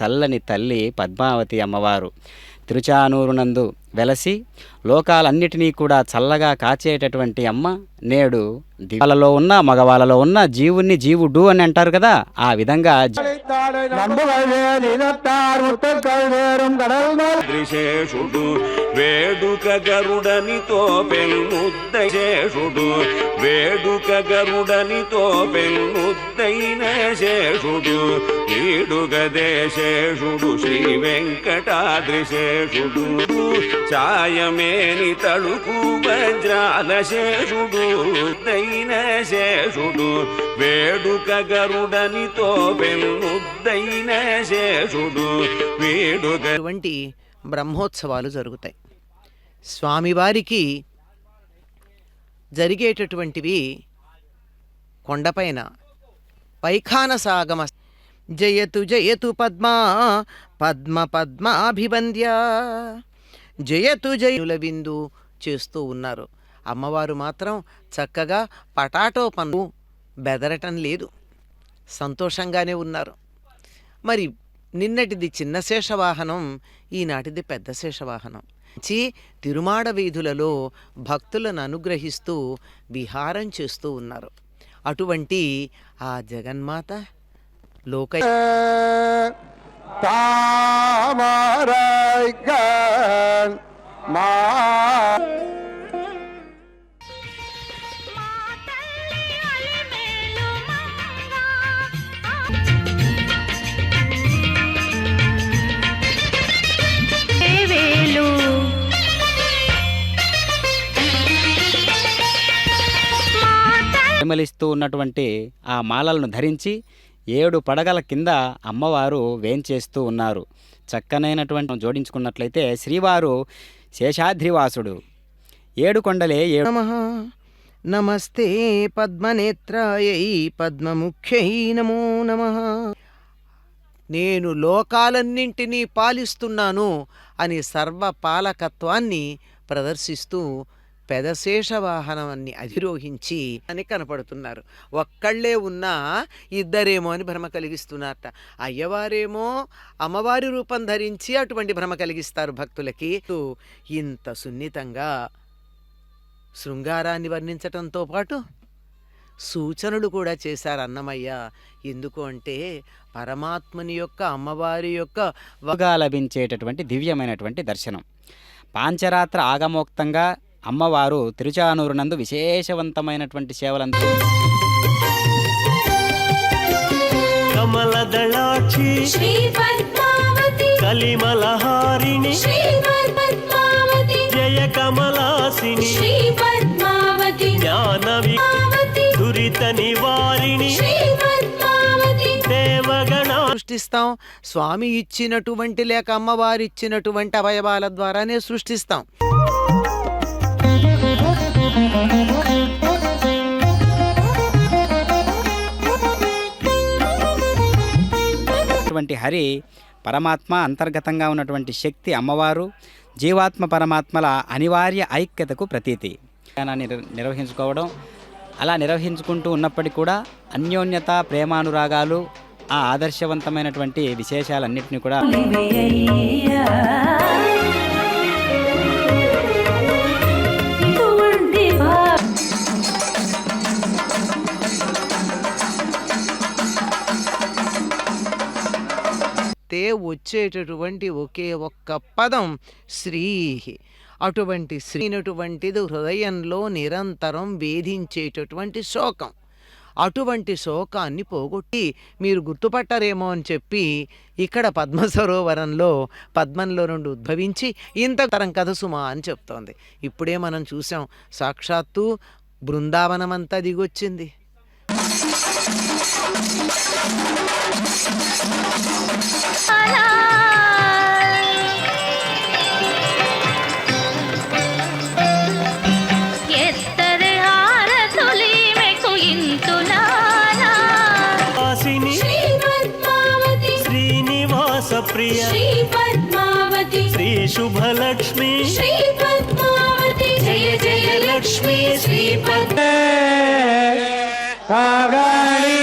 చల్లని తల్లి పద్మావతి అమ్మవారు తిరుచానూరునందు వెలసి లోకాలన్నిటినీ కూడా చల్లగా కాచేటటువంటి అమ్మ నేడు దివాలలో ఉన్న మగవాళ్ళలో ఉన్న జీవుణ్ణి జీవుడు అని అంటారు కదా, ఆ విధంగా వేడుక గరుడనితో పెళ్ళుద్దశేషుడు వేడుక గరుడనితో పెళ్ళుద్దైన శేషుడు ఈడుగదేశేషుడు శ్రీ వెంకటాద్రిశేషుడు ఛాయమేని తళుకు వజ్రాల శేషుడు దైన శేషుడు వేడుక గరుడనితో పెళ్ళుద్దైన శేషుడు వేడుక వంటి బ్రహ్మోత్సవాలు జరుగుతాయి. స్వామివారికి జరిగేటటువంటివి కొండపైన పైఖాన సాగమ జయతు జయతు పద్మా పద్మ పద్మాభివంద్య జయతు జయుల విందు చేస్తూ ఉన్నారు. అమ్మవారు మాత్రం చక్కగా పటాటో పన్ను బెదరటం లేదు, సంతోషంగానే ఉన్నారు. మరి నిన్నటిది చిన్న శేషవాహనం, ఈనాటిది పెద్ద శేషవాహనం. తిరుమాడ వీధులలో భక్తులను అనుగ్రహిస్తూ విహారం చేస్తూ ఉన్నారు. అటువంటి ఆ జగన్మాత లోక పరిమళిస్తూ ఉన్నటువంటి ఆ మాలలను ధరించి 7 పడగల కింద అమ్మవారు వేంచేస్తూ ఉన్నారు. చక్కనైనటువంటి జోడించుకున్నట్లయితే శ్రీవారు శేషాద్రివాసుడు. 7 కొండలే నమస్తే పద్మనేత్రాయై పద్మముఖ్యై నమో నమః. నేను లోకాలన్నింటినీ పాలిస్తున్నాను అని సర్వపాలకత్వాన్ని ప్రదర్శిస్తూ పెదశేషవాహనాన్ని అధిరోహించి అని కనపడుతున్నారు. ఒక్కళ్ళే ఉన్నా ఇద్దరేమో అని భ్రమ కలిగిస్తున్నారట. అయ్యవారేమో అమ్మవారి రూపం ధరించి అటువంటి భ్రమ కలిగిస్తారు భక్తులకి. ఇంత సున్నితంగా శృంగారాన్ని వర్ణించటంతో పాటు సూచనలు కూడా చేశారు అన్నమయ్య. ఎందుకు అంటే పరమాత్మని యొక్క అమ్మవారి యొక్క వగా లభించేటటువంటి దివ్యమైనటువంటి దర్శనం. పాంచరాత్ర ఆగమోక్తంగా అమ్మవారు తిరుచానూరునందు విశేషవంతమైనటువంటి సేవలంతా కమలదళాక్షి శ్రీ పద్మావతి కలిమలహారిణి శ్రీ పద్మావతి జయ కమలాసిని శ్రీ పద్మావతి జ్ఞానవి దురిత నివారిణి శ్రీ పద్మావతి దేవగణ సృష్టిస్తాం. స్వామి ఇచ్చినటువంటి లేక అమ్మవారి ఇచ్చినటువంటి అవయవాల ద్వారానే సృష్టిస్తాం. హరి పరమాత్మ అంతర్గతంగా ఉన్నటువంటి శక్తి అమ్మవారు జీవాత్మ పరమాత్మల అనివార్య ఐక్యతకు ప్రతీతి. నిర్వహించుకోవడం అలా నిర్వహించుకుంటూ ఉన్నప్పటికీ కూడా అన్యోన్యత ప్రేమానురాగాలు ఆ ఆదర్శవంతమైనటువంటి విశేషాలన్నింటినీ కూడా వచ్చేటటువంటి ఒకే ఒక్క పదం శ్రీ. అటువంటి శ్రీనటువంటిది హృదయంలో నిరంతరం వేధించేటటువంటి శోకం. అటువంటి శోకాన్ని పోగొట్టి మీరు గుర్తుపట్టారేమో అని చెప్పి ఇక్కడ పద్మసరోవరంలో పద్మంలో నుండి ఉద్భవించి ఇంతతరం కథ సుమా అని చెప్తోంది. ఇప్పుడే మనం చూసాం, సాక్షాత్తు బృందావనమంతా దిగొచ్చింది. అలా ప్రియ శ్రీ పద్మావతి శ్రీ శుభలక్ష్మి శ్రీ పద్మావతి జయ జయ లక్ష్మి శ్రీ పద్మ కాగాళి